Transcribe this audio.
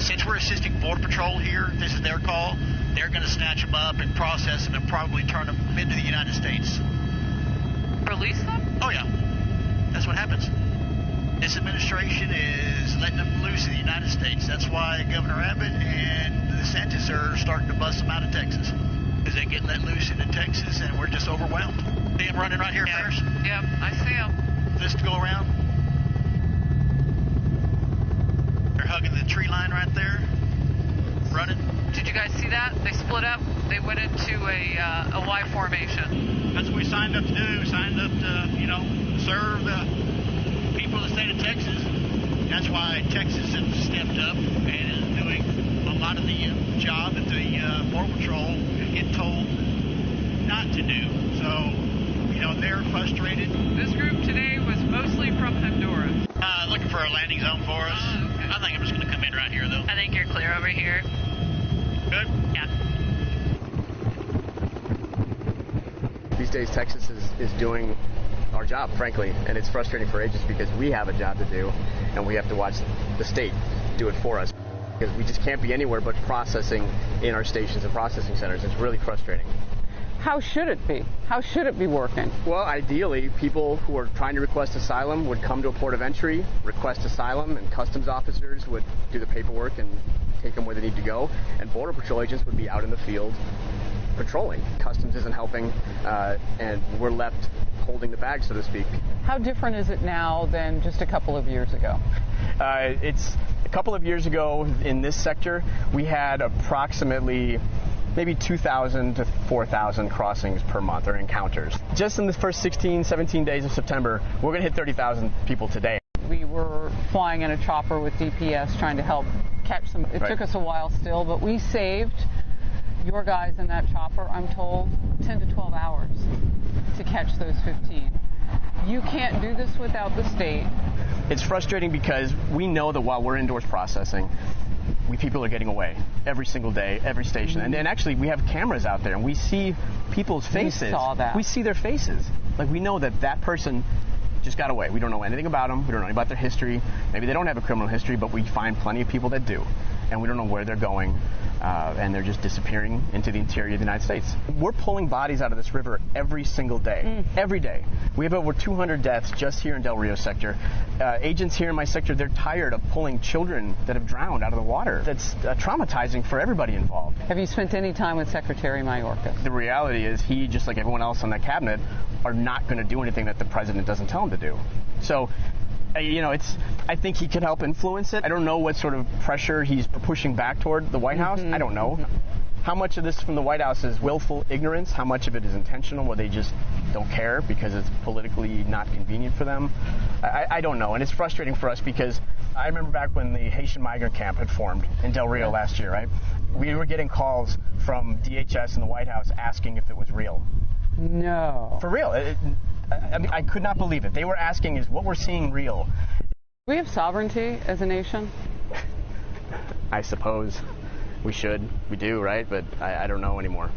Since we're assisting Border Patrol here, this is their call. They're going to snatch them up and process them and probably turn them into the United States. Release them? Oh, yeah. That's what happens. This administration is letting them loose in the United States. That's why Governor Abbott and DeSantis are starting to bust them out of Texas. Because they get let loose into Texas, and we're just overwhelmed. See them running right here, Ferris? Yep, I see them. Just go around. They're hugging the tree line right there, running. Did you guys see that? They split up. They went into a Y formation. That's what we signed up to do. Signed up to, serve the people of the state of Texas. That's why Texas has stepped up and is doing a lot of the job that the Border Patrol get told not to do. So, they're frustrated. This group today was mostly from Honduras. Looking for a landing zone for us. Okay. I think I'm just going to come in right here, though. I think you're clear over here. Good? Yeah. These days, Texas is doing our job, frankly, and it's frustrating for agents because we have a job to do, and we have to watch the state do it for us. Because we just can't be anywhere but processing in our stations and processing centers. It's really frustrating. How should it be? How should it be working? Well, ideally, people who are trying to request asylum would come to a port of entry, request asylum, and customs officers would do the paperwork and take them where they need to go, and Border Patrol agents would be out in the field patrolling. Customs isn't helping, and we're left holding the bag, so to speak. How different is it now than just a couple of years ago? It's a couple of years ago in this sector, we had approximately maybe 2,000 to 4,000 crossings per month, or encounters. Just in the first 16, 17 days of September, we're going to hit 30,000 people today. We were flying in a chopper with DPS trying to help catch some. It took us a while still, but we saved your guys in that chopper, I'm told, 10 to 12 hours to catch those 15. You can't do this without the state. It's frustrating because we know that while we're indoors processing, people are getting away every single day, every station. And actually, we have cameras out there, and we see people's faces. We saw that. We see their faces. Like, we know that person just got away. We don't know anything about them. We don't know anything about their history. Maybe they don't have a criminal history, but we find plenty of people that do. And we don't know where they're going, and they're just disappearing into the interior of the United States. We're pulling bodies out of this river every single day. Every day. We have over 200 deaths just here in Del Rio sector. Agents here in my sector, they're tired of pulling children that have drowned out of the water. That's traumatizing for everybody involved. Have you spent any time with Secretary Mayorkas? The reality is he, just like everyone else on that cabinet, are not going to do anything that the president doesn't tell him to do. So, I think he could help influence it. I don't know what sort of pressure he's pushing back toward the White House. I don't know. How much of this from the White House is willful ignorance? How much of it is intentional, where they just don't care because it's politically not convenient for them? I don't know. And it's frustrating for us because I remember back when the Haitian migrant camp had formed in Del Rio last year, right? We were getting calls from DHS and the White House asking if it was real. No. For real. I could not believe it. They were asking, is what we're seeing real? Do we have sovereignty as a nation? I suppose we should. We do, right? But I don't know anymore.